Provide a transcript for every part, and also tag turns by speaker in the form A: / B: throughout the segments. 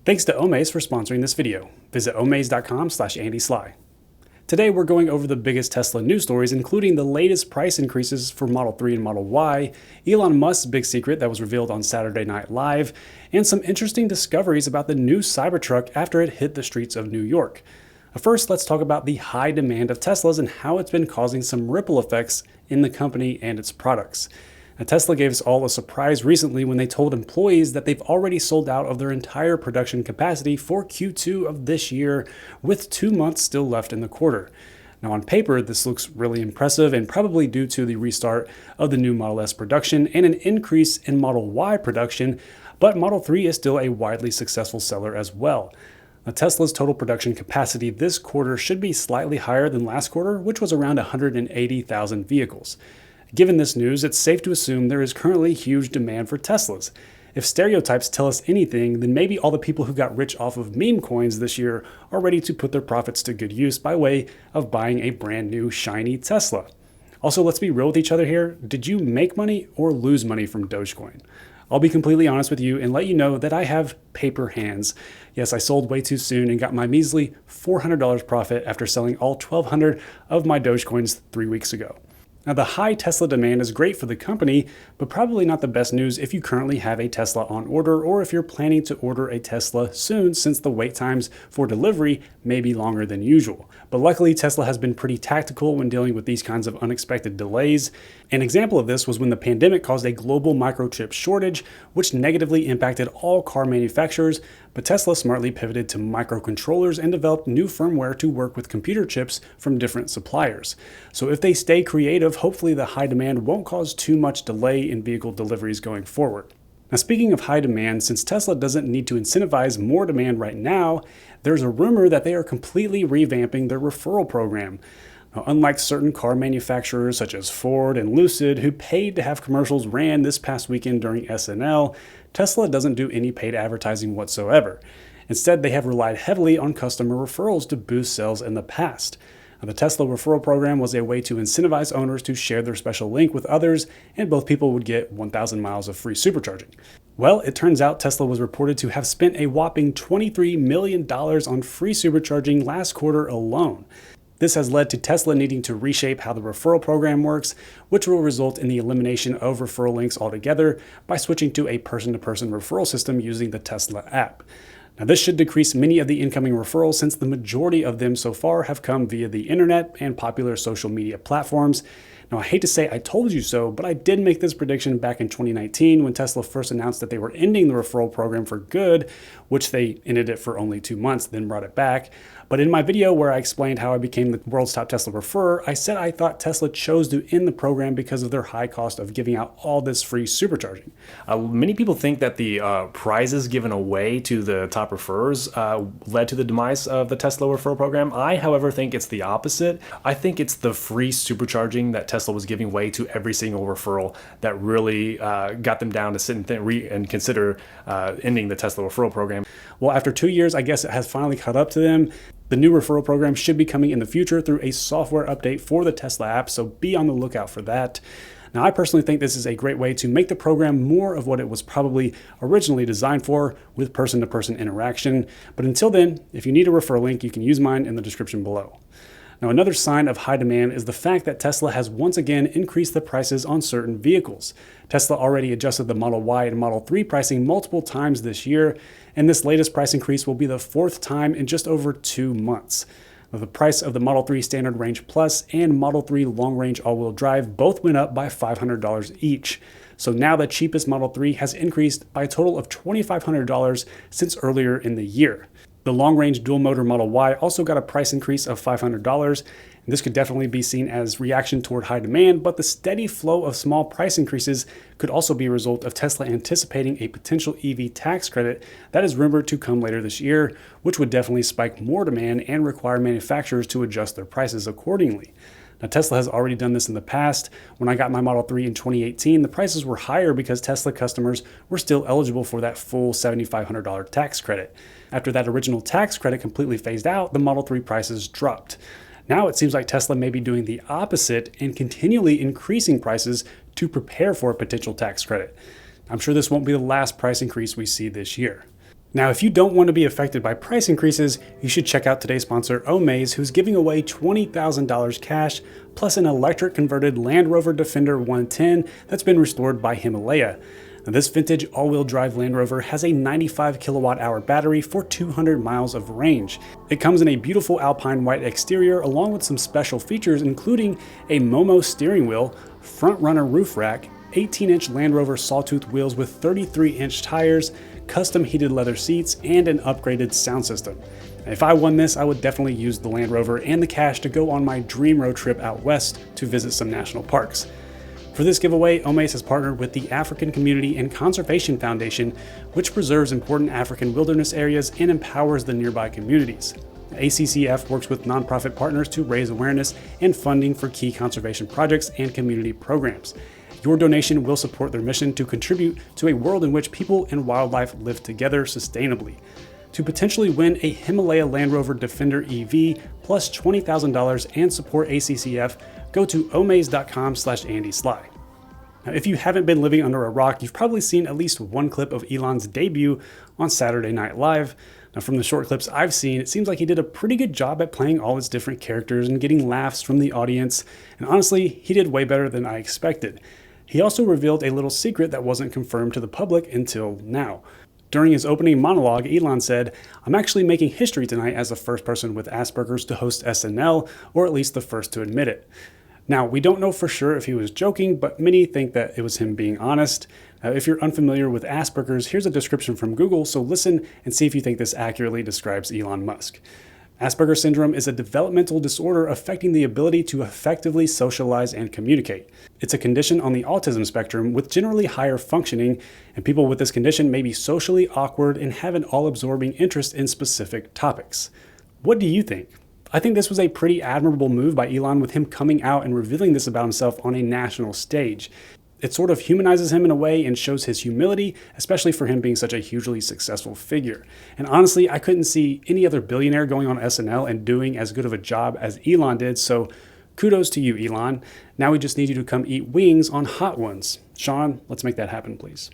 A: Thanks to Omaze for sponsoring this video. Visit omaze.com/AndySly. Today we're going over the biggest Tesla news stories, including the latest price increases for Model 3 and Model Y, Elon Musk's big secret that was revealed on Saturday Night Live, and some interesting discoveries about the new Cybertruck after it hit the streets of New York. First, let's talk about the high demand of Teslas and how it's been causing some ripple effects in the company and its products. Now, Tesla gave us all a surprise recently when they told employees that they've already sold out of their entire production capacity for Q2 of this year, with 2 months still left in the quarter. Now, on paper, this looks really impressive and probably due to the restart of the new Model S production and an increase in Model Y production, but Model 3 is still a widely successful seller as well. Now, Tesla's total production capacity this quarter should be slightly higher than last quarter, which was around 180,000 vehicles. Given this news, it's safe to assume there is currently huge demand for Teslas. If stereotypes tell us anything, then maybe all the people who got rich off of meme coins this year are ready to put their profits to good use by way of buying a brand new shiny Tesla. Also, let's be real with each other here. Did you make money or lose money from Dogecoin? I'll be completely honest with you and let you know that I have paper hands. Yes, I sold way too soon and got my measly $400 profit after selling all 1,200 of my Dogecoins 3 weeks ago. Now, the high Tesla demand is great for the company, but probably not the best news if you currently have a Tesla on order or if you're planning to order a Tesla soon, since the wait times for delivery may be longer than usual. But luckily, Tesla has been pretty tactical when dealing with these kinds of unexpected delays. An example of this was when the pandemic caused a global microchip shortage, which negatively impacted all car manufacturers, but Tesla smartly pivoted to microcontrollers and developed new firmware to work with computer chips from different suppliers. So if they stay creative, hopefully the high demand won't cause too much delay in vehicle deliveries going forward. Now, speaking of high demand, since Tesla doesn't need to incentivize more demand right now, there's a rumor that they are completely revamping their referral program. Now, unlike certain car manufacturers such as Ford and Lucid, who paid to have commercials ran this past weekend during SNL, Tesla doesn't do any paid advertising whatsoever. Instead, they have relied heavily on customer referrals to boost sales in the past. Now, the Tesla referral program was a way to incentivize owners to share their special link with others, and both people would get 1,000 miles of free supercharging. Well, it turns out Tesla was reported to have spent a whopping $23 million on free supercharging last quarter alone. This has led to Tesla needing to reshape how the referral program works, which will result in the elimination of referral links altogether by switching to a person-to-person referral system using the Tesla app. Now, this should decrease many of the incoming referrals, since the majority of them so far have come via the internet and popular social media platforms. Now, I hate to say I told you so, but I did make this prediction back in 2019 when Tesla first announced that they were ending the referral program for good, which they ended it for only 2 months, then brought it back. But in my video where I explained how I became the world's top Tesla referrer, I said I thought Tesla chose to end the program because of their high cost of giving out all this free supercharging.
B: Many people think that the prizes given away to the top referrers led to the demise of the Tesla referral program. I, however, think it's the opposite. I think it's the free supercharging that Tesla was giving away to every single referral that really got them down to sit and consider ending the Tesla referral program.
A: Well, after 2 years, I guess it has finally caught up to them. The new referral program should be coming in the future through a software update for the Tesla app, so be on the lookout for that. Now, I personally think this is a great way to make the program more of what it was probably originally designed for, with person-to-person interaction. But until then, if you need a referral link, you can use mine in the description below. Now, another sign of high demand is the fact that Tesla has once again increased the prices on certain vehicles. Tesla already adjusted the Model Y and Model 3 pricing multiple times this year, and this latest price increase will be the 4th time in just over 2 months. Now, the price of the Model 3 Standard Range Plus and Model 3 Long Range All-Wheel Drive both went up by $500 each. So now the cheapest Model 3 has increased by a total of $2,500 since earlier in the year. The long-range dual-motor Model Y also got a price increase of $500, and this could definitely be seen as reaction toward high demand, but the steady flow of small price increases could also be a result of Tesla anticipating a potential EV tax credit that is rumored to come later this year, which would definitely spike more demand and require manufacturers to adjust their prices accordingly. Now, Tesla has already done this in the past. When I got my Model 3 in 2018, the prices were higher because Tesla customers were still eligible for that full $7,500 tax credit. After that original tax credit completely phased out, the Model 3 prices dropped. Now it seems like Tesla may be doing the opposite and continually increasing prices to prepare for a potential tax credit. I'm sure this won't be the last price increase we see this year. Now, if you don't want to be affected by price increases, you should check out today's sponsor, Omaze, who's giving away $20,000 cash plus an electric converted Land Rover Defender 110 that's been restored by Himalaya. Now, this vintage all-wheel drive Land Rover has a 95 kilowatt hour battery for 200 miles of range. It comes in a beautiful alpine white exterior along with some special features including a Momo steering wheel, front runner roof rack, 18-inch Land Rover Sawtooth wheels with 33-inch tires, custom heated leather seats, and an upgraded sound system. If I won this, I would definitely use the Land Rover and the cash to go on my dream road trip out west to visit some national parks. For this giveaway, Omaze has partnered with the African Community and Conservation Foundation, which preserves important African wilderness areas and empowers the nearby communities. ACCF works with nonprofit partners to raise awareness and funding for key conservation projects and community programs. Your donation will support their mission to contribute to a world in which people and wildlife live together sustainably. To potentially win a Himalaya Land Rover Defender EV plus $20,000 and support ACCF, go to omaze.com/AndySly. Now, if you haven't been living under a rock, you've probably seen at least one clip of Elon's debut on Saturday Night Live. Now, from the short clips I've seen, it seems like he did a pretty good job at playing all his different characters and getting laughs from the audience. And honestly, he did way better than I expected. He also revealed a little secret that wasn't confirmed to the public until now. During his opening monologue, Elon said, "I'm actually making history tonight as the first person with Asperger's to host SNL, or at least the first to admit it." Now, we don't know for sure if he was joking, but many think that it was him being honest. If you're unfamiliar with Asperger's, here's a description from Google, so listen and see if you think this accurately describes Elon Musk. Asperger's syndrome is a developmental disorder affecting the ability to effectively socialize and communicate. It's a condition on the autism spectrum with generally higher functioning, and people with this condition may be socially awkward and have an all-absorbing interest in specific topics. What do you think? I think this was a pretty admirable move by Elon with him coming out and revealing this about himself on a national stage. It sort of humanizes him in a way and shows his humility, especially for him being such a hugely successful figure. And honestly, I couldn't see any other billionaire going on SNL and doing as good of a job as Elon did, so kudos to you, Elon. Now we just need you to come eat wings on Hot Ones. Sean, let's make that happen, please.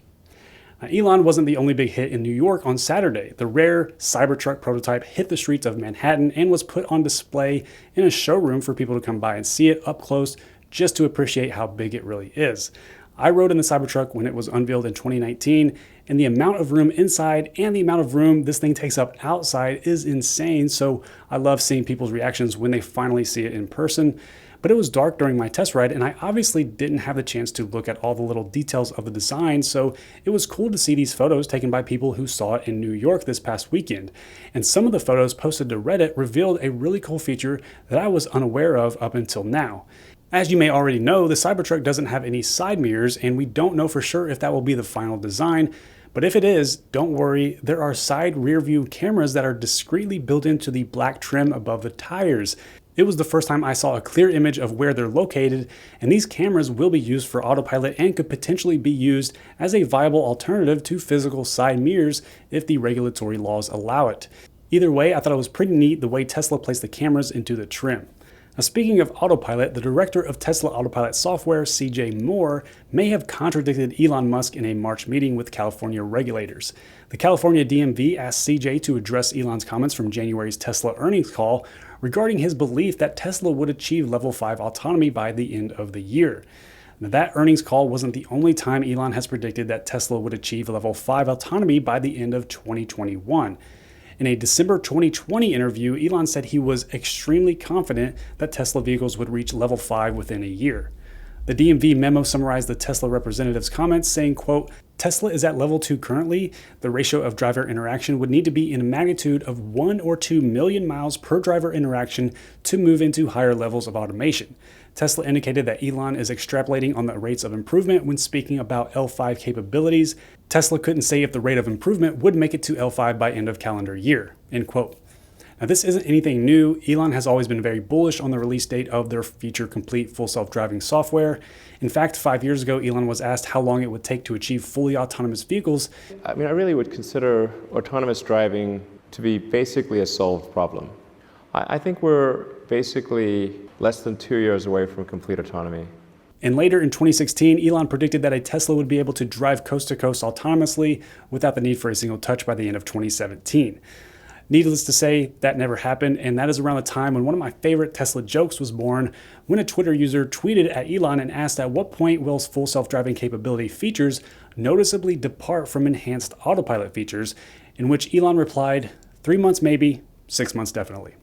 A: Now, Elon wasn't the only big hit in New York on Saturday. The rare Cybertruck prototype hit the streets of Manhattan and was put on display in a showroom for people to come by and see it up close just to appreciate how big it really is. I rode in the Cybertruck when it was unveiled in 2019, and the amount of room inside and the amount of room this thing takes up outside is insane, so I love seeing people's reactions when they finally see it in person. But it was dark during my test ride, and I obviously didn't have the chance to look at all the little details of the design, so it was cool to see these photos taken by people who saw it in New York this past weekend. And some of the photos posted to Reddit revealed a really cool feature that I was unaware of up until now. As you may already know, the Cybertruck doesn't have any side mirrors, and we don't know for sure if that will be the final design. But if it is, don't worry, there are side rear view cameras that are discreetly built into the black trim above the tires. It was the first time I saw a clear image of where they're located, and these cameras will be used for autopilot and could potentially be used as a viable alternative to physical side mirrors if the regulatory laws allow it. Either way, I thought it was pretty neat the way Tesla placed the cameras into the trim. Now, speaking of autopilot, the director of Tesla Autopilot Software, CJ Moore, may have contradicted Elon Musk in a March meeting with California regulators. The California DMV asked CJ to address Elon's comments from January's Tesla earnings call regarding his belief that Tesla would achieve Level 5 autonomy by the end of the year. Now, that earnings call wasn't the only time Elon has predicted that Tesla would achieve Level 5 autonomy by the end of 2021. In a December 2020 interview, Elon said he was extremely confident that Tesla vehicles would reach Level 5 within a year. The DMV memo summarized the Tesla representative's comments saying, quote, "Tesla is at Level 2 currently. The ratio of driver interaction would need to be in a magnitude of 1 or 2 million miles per driver interaction to move into higher levels of automation." Tesla indicated that Elon is extrapolating on the rates of improvement when speaking about L5 capabilities. Tesla couldn't say if the rate of improvement would make it to L5 by end of calendar year, end quote. Now, this isn't anything new. Elon has always been very bullish on the release date of their feature-complete full self-driving software. In fact, 5 years ago, Elon was asked how long it would take to achieve fully autonomous vehicles.
C: I really would consider autonomous driving to be basically a solved problem. I think we're basically less than 2 years away from complete autonomy.
A: And later in 2016, Elon predicted that a Tesla would be able to drive coast to coast autonomously without the need for a single touch by the end of 2017. Needless to say, that never happened, and that is around the time when one of my favorite Tesla jokes was born, when a Twitter user tweeted at Elon and asked at what point will full self-driving capability features noticeably depart from enhanced autopilot features, in which Elon replied, 3 months maybe, 6 months definitely.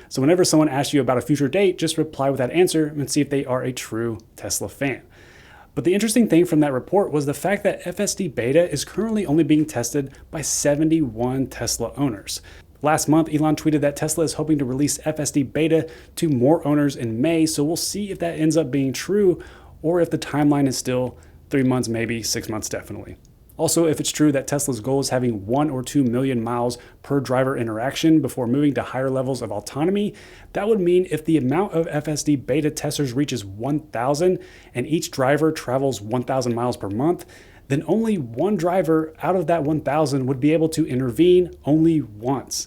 A: So whenever someone asks you about a future date, just reply with that answer and see if they are a true Tesla fan. But the interesting thing from that report was the fact that FSD beta is currently only being tested by 71 Tesla owners. Last month, Elon tweeted that Tesla is hoping to release FSD beta to more owners in May, so we'll see if that ends up being true or if the timeline is still 3 months maybe, 6 months definitely. Also, if it's true that Tesla's goal is having 1 or 2 million miles per driver interaction before moving to higher levels of autonomy, that would mean if the amount of FSD beta testers reaches 1,000 and each driver travels 1,000 miles per month, then only one driver out of that 1,000 would be able to intervene only once.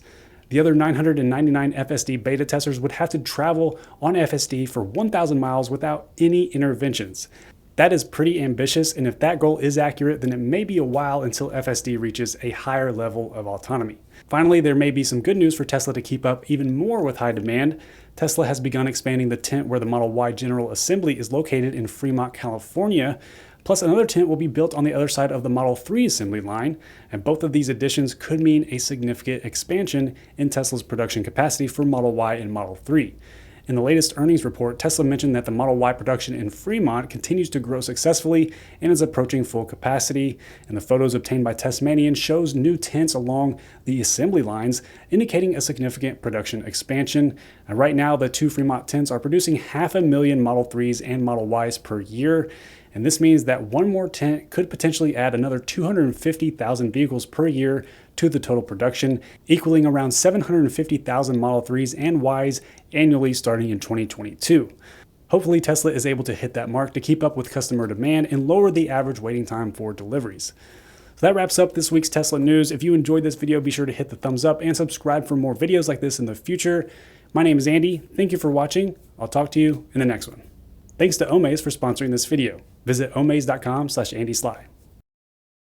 A: The other 999 FSD beta testers would have to travel on FSD for 1,000 miles without any interventions. That is pretty ambitious, and if that goal is accurate, then it may be a while until FSD reaches a higher level of autonomy. Finally, there may be some good news for Tesla to keep up even more with high demand. Tesla has begun expanding the tent where the Model Y General Assembly is located in Fremont, California. Plus, another tent will be built on the other side of the Model 3 assembly line, and both of these additions could mean a significant expansion in Tesla's production capacity for Model Y and Model 3. In the latest earnings report, Tesla mentioned that the Model Y production in Fremont continues to grow successfully and is approaching full capacity, and the photos obtained by Testmanian shows new tents along the assembly lines, indicating a significant production expansion. And right now, the 2 Fremont tents are producing 500,000 Model 3s and Model Ys per year, and this means that one more tent could potentially add another 250,000 vehicles per year to the total production, equaling around 750,000 Model 3s and Ys annually starting in 2022. Hopefully, Tesla is able to hit that mark to keep up with customer demand and lower the average waiting time for deliveries. So that wraps up this week's Tesla news. If you enjoyed this video, be sure to hit the thumbs up and subscribe for more videos like this in the future. My name is Andy. Thank you for watching. I'll talk to you in the next one. Thanks to Omaze for sponsoring this video. Visit omaze.com/AndySly.